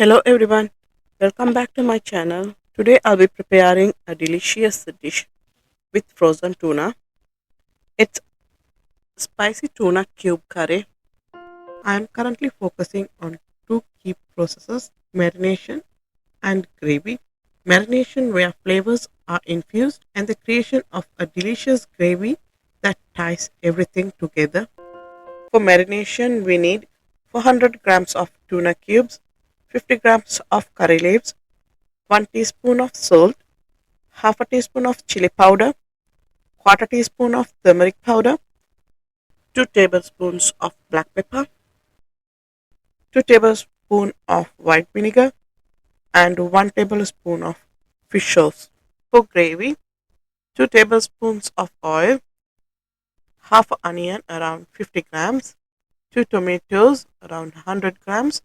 Hello everyone, welcome back to my channel. Today I'll be preparing a delicious dish with frozen tuna. It's spicy tuna cube curry. I am currently focusing on two key processes, marination and gravy. Marination where flavors are infused and the creation of a delicious gravy that ties everything together. For marination we need 400 grams of tuna cubes, 50 grams of curry leaves, 1 teaspoon of salt, half a teaspoon of chili powder, quarter teaspoon of turmeric powder, 2 tablespoons of black pepper, 2 tablespoons of white vinegar, and 1 tablespoon of fish sauce. For gravy, 2 tablespoons of oil, half an onion around 50 grams, 2 tomatoes around 100 grams,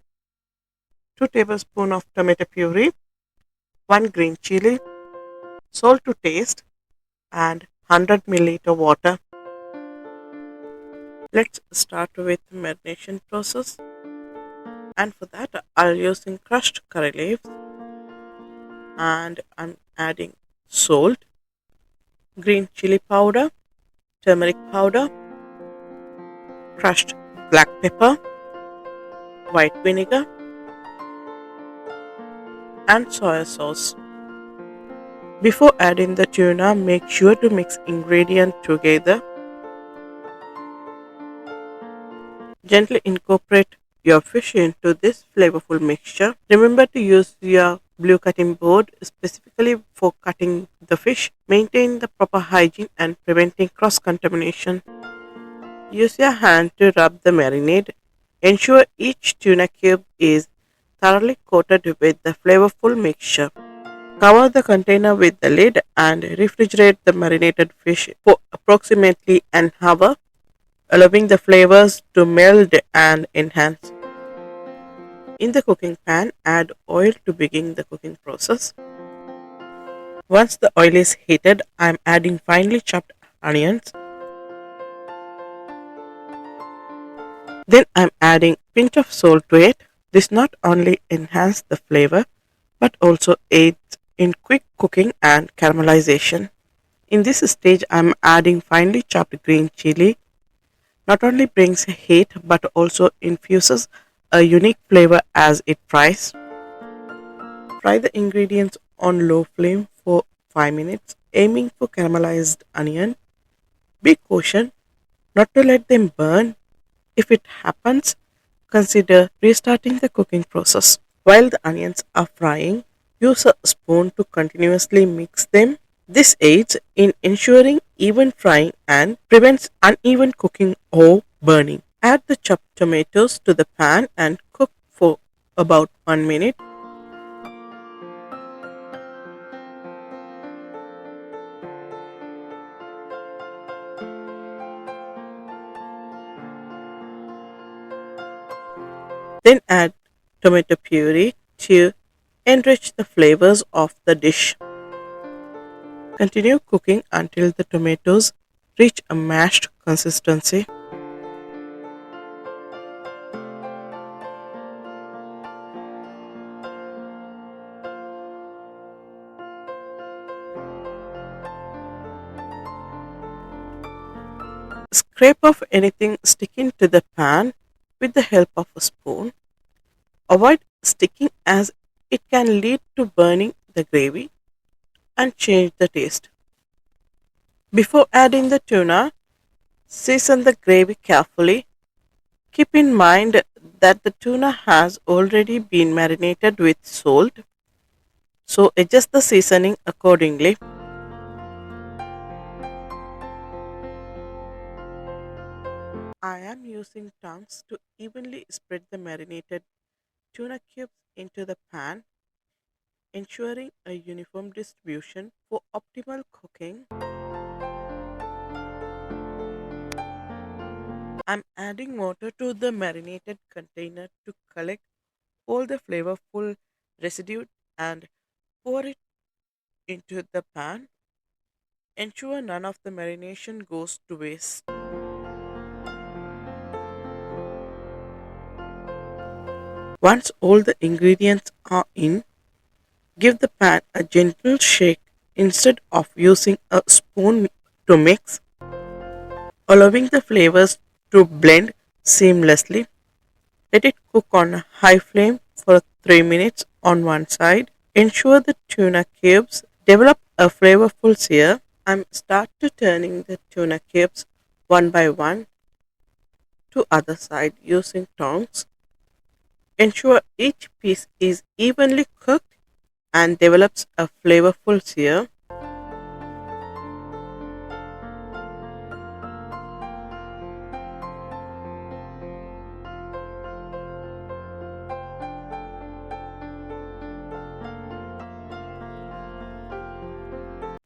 2 tablespoons of tomato puree, 1 green chili, salt to taste, and 100 milliliter water. Let's start with marination process. And for that I'll using crushed curry leaves and I'm adding salt, green chili powder, turmeric powder, crushed black pepper, white vinegar and soy sauce. Before adding the tuna, make sure to mix ingredients together. Gently incorporate your fish into this flavorful mixture. Remember to use your blue cutting board specifically for cutting the fish. Maintain the proper hygiene and preventing cross contamination. Use your hand to rub the marinade. Ensure each tuna cube is thoroughly coated with the flavorful mixture. Cover the container with the lid and refrigerate the marinated fish for approximately an hour, allowing the flavors to meld and enhance. In the cooking pan, add oil to begin the cooking process. Once the oil is heated, I am adding finely chopped onions. Then I am adding pinch of salt to it. This not only enhances the flavor but also aids in quick cooking and caramelization. In this stage, I am adding finely chopped green chili. Not only brings heat but also infuses a unique flavor as it fries. Fry the ingredients on low flame for 5 minutes, aiming for caramelized onion. Be cautious not to let them burn. If it happens, consider restarting the cooking process. While the onions are frying, use a spoon to continuously mix them. This aids in ensuring even frying and prevents uneven cooking or burning. Add the chopped tomatoes to the pan and cook for about 1 minute. Then add tomato puree to enrich the flavors of the dish. Continue cooking until the tomatoes reach a mashed consistency. Scrape off anything sticking to the pan with the help of a spoon. Avoid sticking as it can lead to burning the gravy and change the taste. Before adding the tuna, season the gravy carefully. Keep in mind that the tuna has already been marinated with salt, so adjust the seasoning accordingly. I am using tongs to evenly spread the marinated tuna cubes into the pan, ensuring a uniform distribution for optimal cooking. I'm adding water to the marinated container to collect all the flavorful residue and pour it into the pan. Ensure none of the marination goes to waste. Once all the ingredients are in, give the pan a gentle shake instead of using a spoon to mix, allowing the flavors to blend seamlessly. Let it cook on a high flame for 3 minutes on one side. Ensure the tuna cubes develop a flavorful sear and start to turning the tuna cubes one by one to other side using tongs. Ensure each piece is evenly cooked and develops a flavorful sear.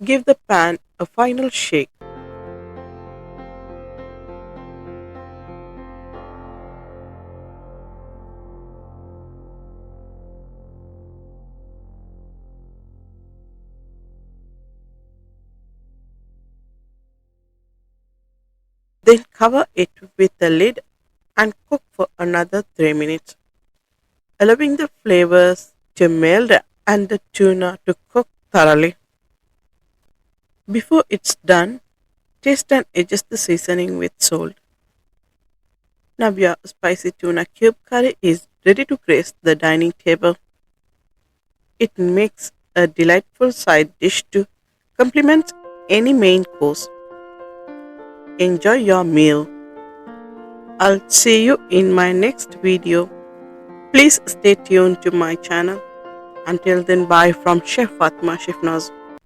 Give the pan a final shake. Then cover it with the lid and cook for another 3 minutes, allowing the flavors to meld and the tuna to cook thoroughly. Before it's done, taste and adjust the seasoning with salt. Now your spicy tuna cube curry is ready to grace the dining table. It makes a delightful side dish to complement any main course. Enjoy your meal. I'll see you in my next video. Please stay tuned to my channel. Until then, bye from Chef Fathima Shifnaz.